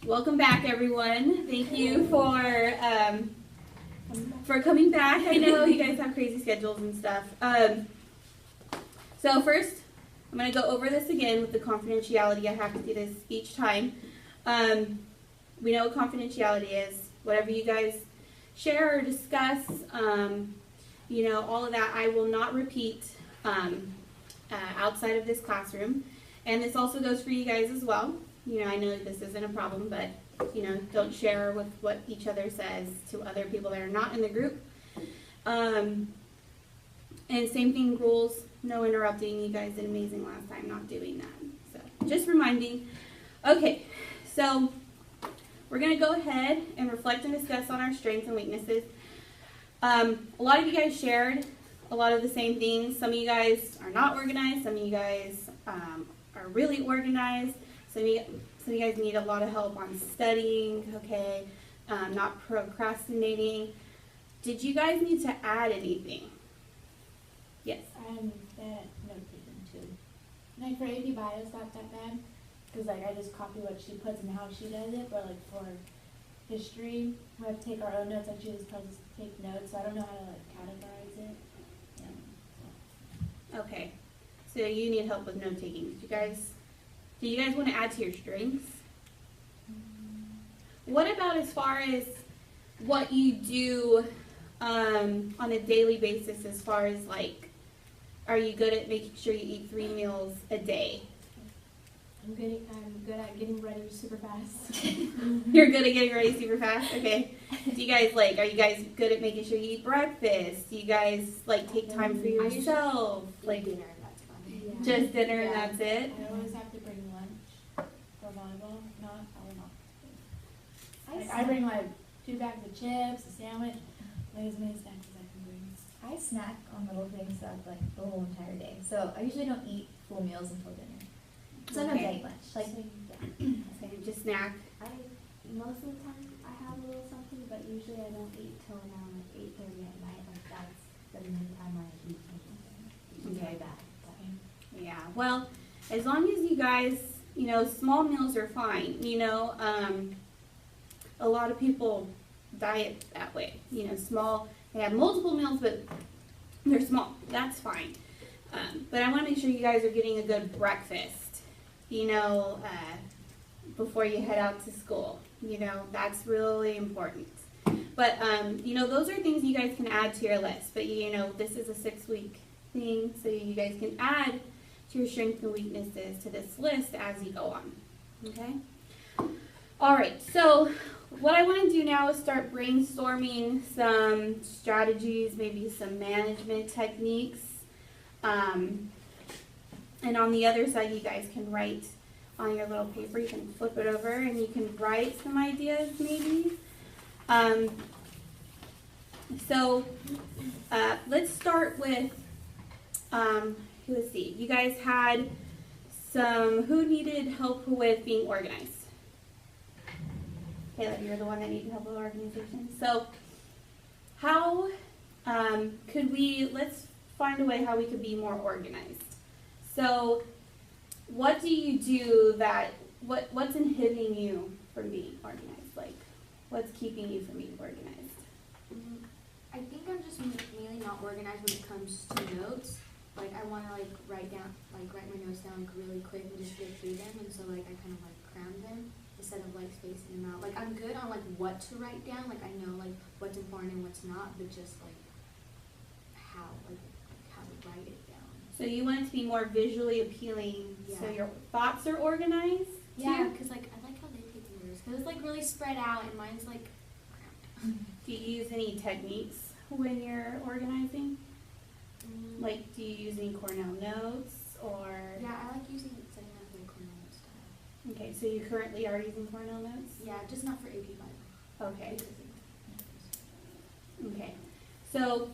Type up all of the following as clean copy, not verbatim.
Welcome back, everyone. Thank you for coming back. I know you guys have crazy schedules and stuff. So first, I'm going to go over this again with the confidentiality. I have to do this each time. We know what confidentiality is. Whatever you guys share or discuss, all of that, I will not repeat outside of this classroom. And this also goes for you guys as well. I know this isn't a problem, but, don't share with what each other says to other people that are not in the group. And same thing, rules, no interrupting. You guys did amazing last time not doing that. So just reminding. Okay, so we're going to go ahead and reflect and discuss on our strengths and weaknesses. A lot of you guys shared a lot of the same things. Some of you guys are not organized. Some of you guys are really organized. Some of you guys need a lot of help on studying, okay, not procrastinating. Did you guys need to add anything? Yes. I'm bad at note taking too. Like for AP Bio, it's not that bad because I just copy what she puts and how she does it. But like for history, we have to take our own notes. Like she just tells us to take notes, so I don't know how to categorize it. Yeah. Okay. So you need help with note taking. Do you guys want to add to your strengths? What about as far as what you do on a daily basis, as far as are you good at making sure you eat 3 meals a day? I'm good at getting ready super fast. You're good at getting ready super fast? Okay. Do you guys are you guys good at making sure you eat breakfast? Do you guys take time for yourself? Dinner, that's fun. Yeah. Just dinner and that's it? I always have to bring lunch for volleyball. If not, I will not. I bring 2 bags of chips, a sandwich, as many snacks as I can bring. I snack on little things throughout the whole entire day. So I usually don't eat full meals until dinner. Sometimes I eat lunch. So just snack. Most of the time I have a little something, but usually I don't eat till around 8:30 at night. That's the main time I eat something. Okay. Like that. Yeah. Well, as long as you guys, small meals are fine. A lot of people diet that way. Small. They have multiple meals, but they're small. That's fine. But I want to make sure you guys are getting a good breakfast. Before you head out to school. That's really important. But, those are things you guys can add to your list. But, this is a 6-week thing, so you guys can add to your strengths and weaknesses to this list as you go on. Okay? All right, so what I want to do now is start brainstorming some strategies, maybe some management techniques. And on the other side, you guys can write on your little paper. You can flip it over and you can write some ideas maybe. Let's start with, let's see. You guys had who needed help with being organized? Kayla, you're the one that needed help with organization. So how let's find a way how we could be more organized. So what do you do what's inhibiting you from being organized? What's keeping you from being organized? I think I'm just mainly not organized when it comes to notes. I want to write my notes down really quick and just get through them, and so I kind of cram them instead of spacing them out. I'm good on what to write down. I know what's important and what's not, but just how to write it down. So you want it to be more visually appealing, so Yeah. your thoughts are organized? Yeah, too? because I like how they take yours, because it's really spread out and mine's cramped. Do you use any techniques when you're organizing? Do you use any Cornell notes or? Yeah, I like setting up the Cornell notes style. Okay, so you currently are using Cornell notes? Yeah, just not for AP Bio. Okay. Okay. So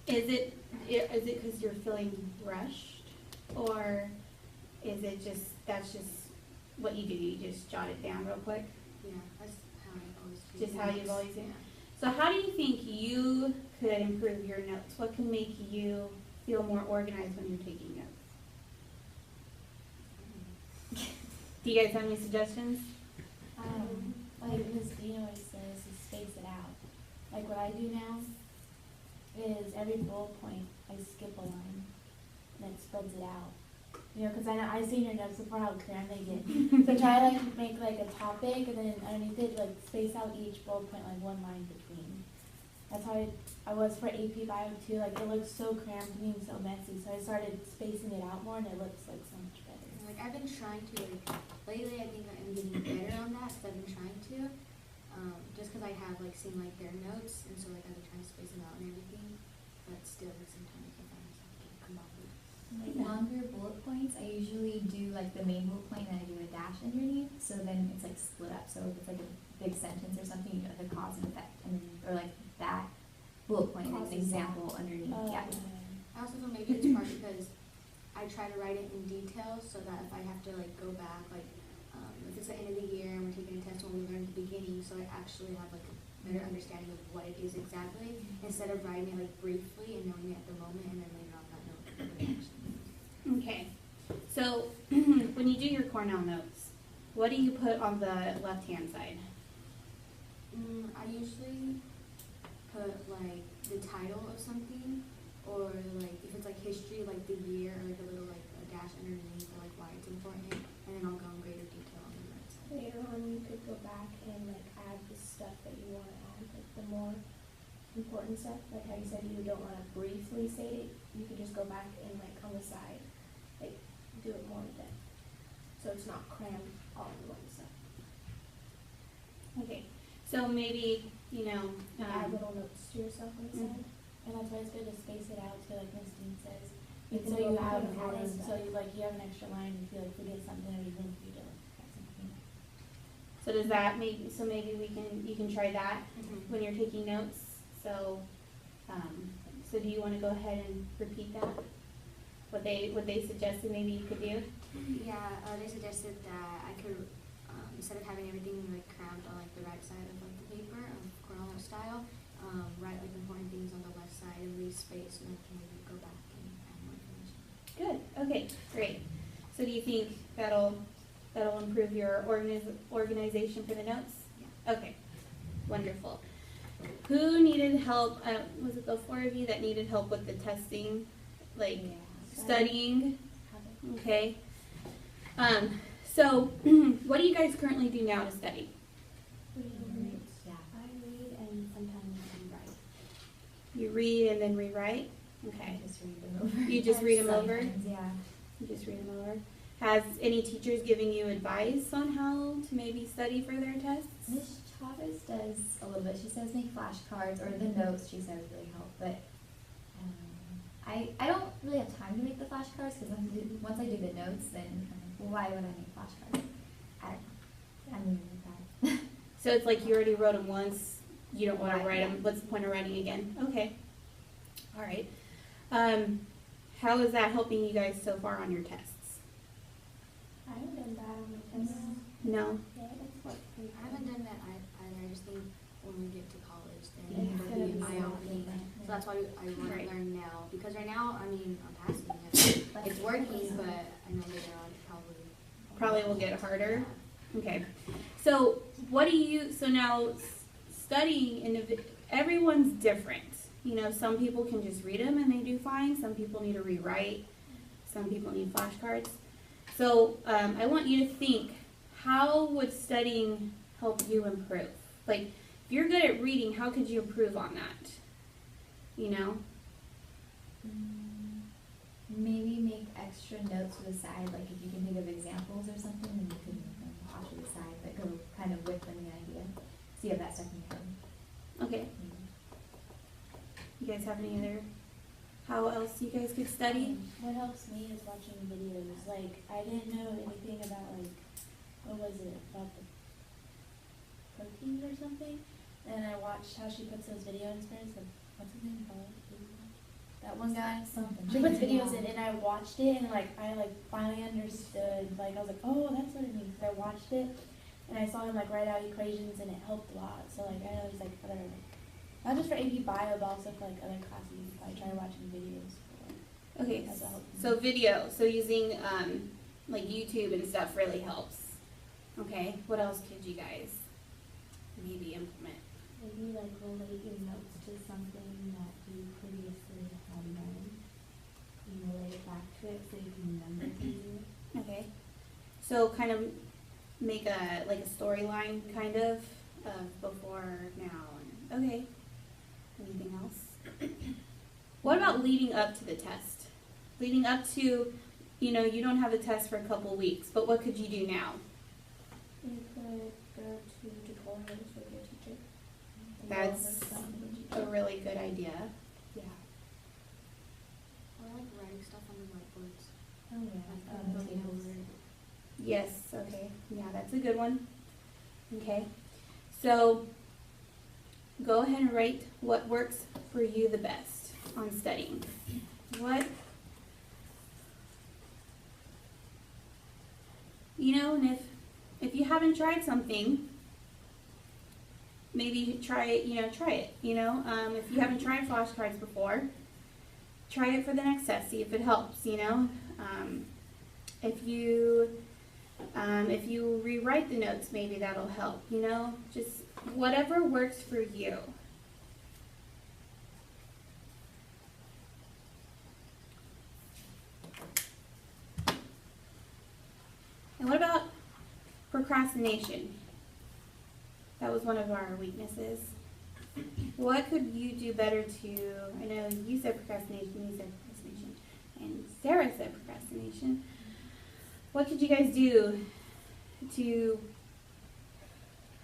is it because you're feeling rushed, or is it that's just what you do? You just jot it down real quick? Yeah, that's how I always do. Just how you've always done? Yeah. So how do you think you could improve your notes? What can make you feel more organized when you're taking notes? Do you guys have any suggestions? Like Miss Dean always says, is space it out. Like what I do now is every bullet point I skip a line and it spreads it out. You know, because I seen your notes before how crammed they get. So try to like make like a topic and then underneath it like space out each bullet point like one line between. That's how I was for AP Bio too. Like it looks so cramped to me and so messy. So I started spacing it out more and it looks like so much better. Like I've been trying to, like, lately I think I'm getting better on that, because I've been trying to, just because I have, like, seen, like, their notes, and so, like, I've been trying to space them out and everything, but still, like, sometimes I find myself can't come up with. Like longer bullet points, I usually do like the main bullet point and I do a dash underneath, so then it's like split up. So if it's like a big sentence or something, you know, the cause and effect, and then, or like that bullet point and an Causes example underneath. Yeah. I also feel maybe it's part because I try to write it in detail, so that if I have to, like, go back, like, if it's the end of the year and we're taking a test when we learned at the beginning, so I actually have, like, a better understanding of what it is exactly, instead of writing it, like, briefly and knowing it at the moment, and then later on not knowing what it actually means. Okay, so when you do your Cornell notes, what do you put on the left-hand side? I usually put, like, the title of something, or, like, if it's, like, history, like, the year, or, like, a little, like, a dash underneath, or, like, why it's important, and then I'll go in greater detail on the right side. Later on, you could go back and like add the stuff that you want to add, like the more important stuff. Like how you said you don't want to briefly say it, you could just go back and like on the side, like do it more in depth, so it's not crammed all in one stuff. Okay, so maybe, you know, Add little notes to yourself on the Mhm. side, and that's why it's good to space it out too, like Miss Dean says. You And can so go you back have and forth room, stuff. so you like you have an extra line if you like forget something or even if you don't have something. so does that maybe you can try that Mm-hmm. when you're taking notes. So, so do you want to go ahead and repeat that? What they suggested maybe you could do? Yeah, they suggested that I could, instead of having everything, like, crammed on, like, the right side of, like, the paper, Cornell style, write, like, important things on the left side and leave space, and I can maybe go back and add more information. Good. Okay. Great. So do you think that'll improve your organization for the notes? Yeah. Okay. Wonderful. Who needed help? Was it the four of you that needed help with the testing, like studying? Okay. So what do you guys currently do now to study? Yeah. I read and sometimes I write. You read and then rewrite? Okay. I just read them over. You just read them over? Sometimes, yeah. You just read them over. Has any teachers given you advice on how to maybe study for their tests? Miss Chavez does a little bit. She says make flashcards, or the notes she says really help. But I don't really have time to make the flashcards because once I do the notes, then I'm like, well, why would I make flashcards? I don't know. I'm new with that. So it's like you already wrote them once, you don't want to Right, write yeah. them, what's the point of writing again? Okay. All right. How is that helping you guys so far on your tests? I haven't done bad on my tests. No? Yeah, that's what I haven't done that either. I just think when we get to college, Yeah, then it's it'll gonna be be eye-opening. something. So that's why I want Right. to learn now, because right now, I mean, I'm passing it. It's working, but I know later on it Probably will get harder. Okay. So what do you, so now studying, everyone's different. You know, some people can just read them and they do fine. Some people need to rewrite. Some people need flashcards. So I want you to think, how would studying help you improve? Like, if you're good at reading, how could you improve on that? You know? Maybe make extra notes to the side, like if you can think of examples or something, then you can make them off to the side, but go kind of with them the idea. So you have that stuff in your head. Okay. You guys have any other, how else you guys could study? What helps me is watching videos. Like, I didn't know anything about, like, what was it, about the proteins or something? And I watched how she puts those video inserts of, what's his name, Paul? That one guy? Something. She puts videos in, and I watched it, and, like, I, like, finally understood. Like, I was like, oh, that's what it means. I watched it, and I saw him, like, write out equations, and it helped a lot. So, like, I know there's, like, other, not just for AP Bio, but also for, like, other classes. You can probably try watching videos. Okay, That's what helped me. so video, so using like YouTube and stuff really helps. Okay, what else could you guys maybe implement? Maybe like relate your notes to something that you previously had learned. You relate it back to it so you can remember it easier. Okay, so kind of make a, like a storyline kind of before, now, and, okay. Anything else? What about leading up to the test? Leading up to, you know, you don't have a test for a couple weeks, but what could you do now? You could go to tutorials with your teacher. and go That's over stuff with your a teacher. really good idea. Yeah. Or like writing stuff on the whiteboards. Oh yeah. the tables. Yes, okay, yeah, that's a good one. Okay, so go ahead and write what works for you the best on studying. What, you know, and if you haven't tried something, maybe try it, try it, if you haven't tried flashcards before, try it for the next test, see if it helps, if you rewrite the notes, maybe that'll help, just whatever works for you. And what about procrastination? That was one of our weaknesses. What could you do better I know you said procrastination, and Sarah said procrastination. What could you guys do to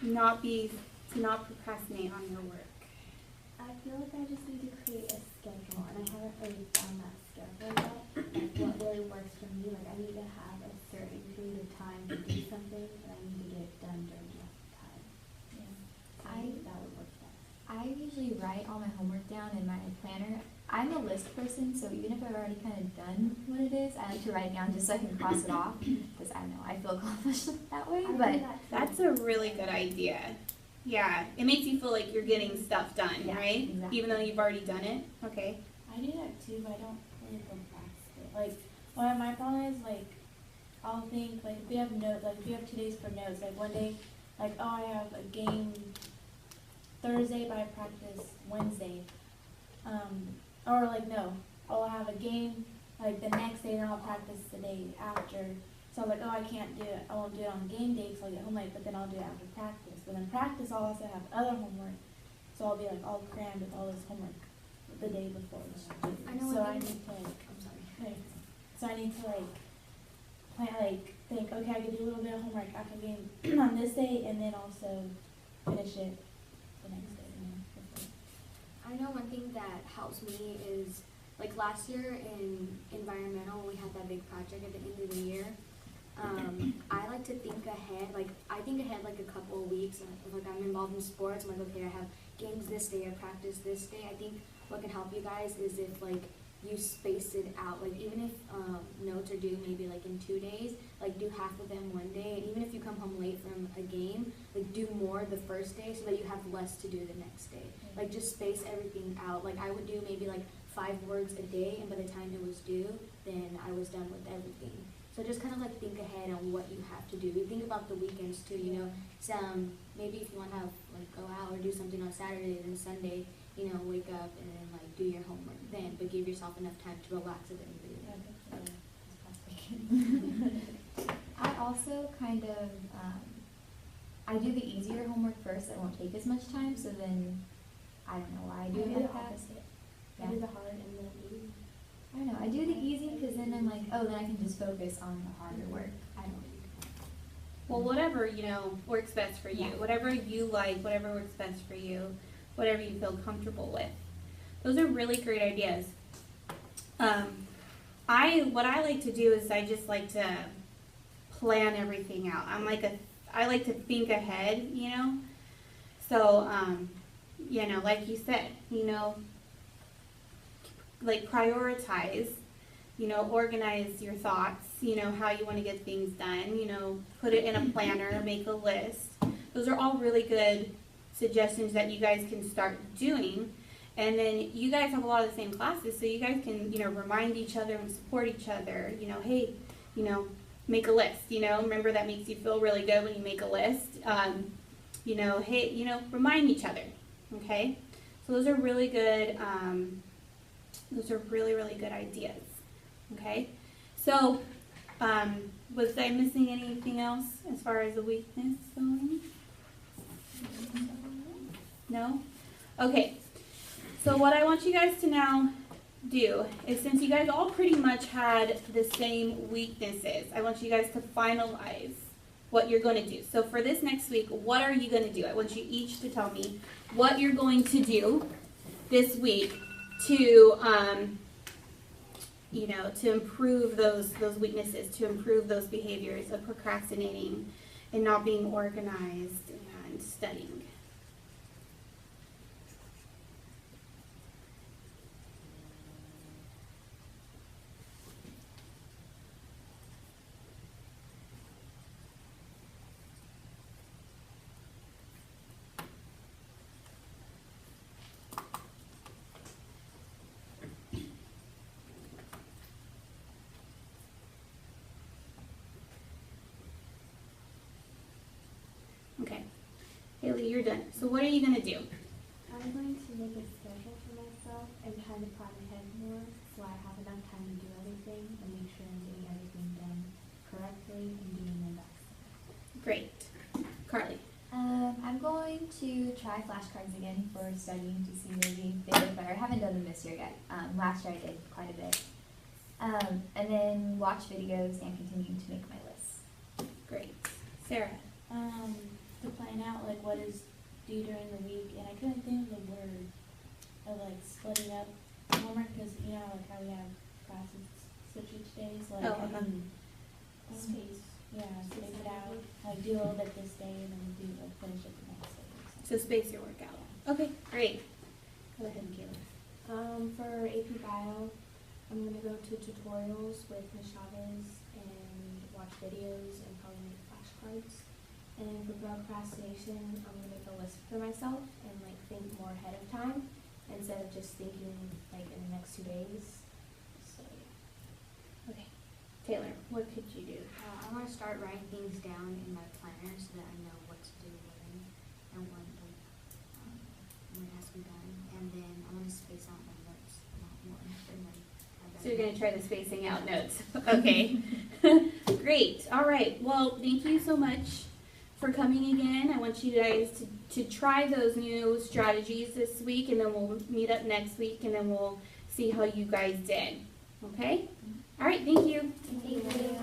not procrastinate on your work? I feel like I just need to create a schedule, and I haven't really found that schedule yet. Like what really works for me. Like I need to have a certain period of time to do something, and I need to get it done during that time. So I think that would work best. I usually write all my homework down in my planner. I'm a list person, so even if I've already kind of done what it is, I like to write it down just so I can cross it off, because I know I feel accomplished that way, I do but that too. That's a really good idea. Yeah, it makes you feel like you're getting stuff done, Yeah, right? exactly. Even though you've already done it. Okay. I do that too, but I don't really go back to it. Like, what my problem is, like, I'll think, like, if we have notes, like, if we have 2 days for notes, like, one day, like, oh, I have a game Thursday, but I practice Wednesday. Or, like, no, I'll have a game, like, the next day, then I'll practice the day after. So, I'm like, oh, I can't do it, I won't do it on game day, so I'll get home late, but then I'll do it after practice. But then practice, I'll also have other homework, so I'll be, like, all crammed with all this homework the day before. I know So what I you- need to, like, I'm sorry. so I need to think, okay, I could do a little bit of homework after game on this day, and then also finish it the next day. I know one thing that helps me is, like last year in environmental, when we had that big project at the end of the year, I like to think ahead, like I think ahead like a couple of weeks, like I'm involved in sports, I'm like, okay, I have games this day, I practice this day. I think what can help you guys is if like you space it out, like even if notes are due maybe like in 2 days, like do half of them one day, and even if you come home late from a game, like do more the first day so that you have less to do the next day. Like just space everything out. Like I would do maybe like 5 words a day, and by the time it was due, then I was done with everything. So just kind of like think ahead on what you have to do. Think about the weekends too, maybe if you want to have like go out or do something on Saturday, then Sunday, wake up and then like do your homework then, but give yourself enough time to relax at the end of the day. I also kind of, I do the easier homework first that won't take as much time, so then, I don't know why I do it like that. I do the hard and then easy. I don't know, I do the easy because then I'm like, oh, then I can just focus on the harder work. I don't. Well, whatever, works best for you. Yeah. Whatever you like, whatever works best for you, whatever you feel comfortable with. Those are really great ideas. What I like to do is I just like to plan everything out. I like to think ahead, So, like you said, like prioritize, organize your thoughts, how you want to get things done, put it in a planner, make a list. Those are all really good suggestions that you guys can start doing. And then you guys have a lot of the same classes, so you guys can, remind each other and support each other. Hey, make a list, you know, remember that makes you feel really good when you make a list. You know, hey, you know, remind each other, okay? So those are really good, really good ideas, okay? So, was I missing anything else as far as the weakness going? No? Okay, so what I want you guys to now do is, since you guys all pretty much had the same weaknesses, I want you guys to finalize what you're going to do. So for this next week, what are you going to do? I want you each to tell me what you're going to do this week to, you know, to improve those weaknesses, to improve those behaviors of procrastinating and not being organized and studying. Okay, Haley, you're done. So what are you going to do? I'm going to make a schedule for myself and kind of plan ahead more so I have enough time to do everything and make sure I'm getting everything done correctly and doing my best. Great. Carly. I'm going to try flashcards again for studying to see maybe they get better. I haven't done them this year yet. Last year I did quite a bit. And then watch videos and continue to make my lists. Great. Sarah. To plan out like what is due during the week, and I couldn't think of the word of like splitting up homework because you know like how we have classes switch each day, so like I can space it out, like do a little bit this day and then do like finish it the next day. So space your work out. Okay, great. Go ahead, Kayla. For AP Bio, I'm gonna go to tutorials with Ms. Chavez and watch videos and probably make flashcards. And for procrastination, I'm gonna make a list for myself and like think more ahead of time instead of just thinking like in the next 2 days. So yeah. Okay. Taylor, what could you do? I want to start writing things down in my planner so that I know what to do when and when it has to be done. And then I want to space out my notes a lot more. So you're going to try the spacing out notes. Okay. Great. All right. Well, thank you so much for coming again. I want you guys to try those new strategies this week, and then we'll meet up next week, and then we'll see how you guys did. Okay? All right. Thank you. Thank you.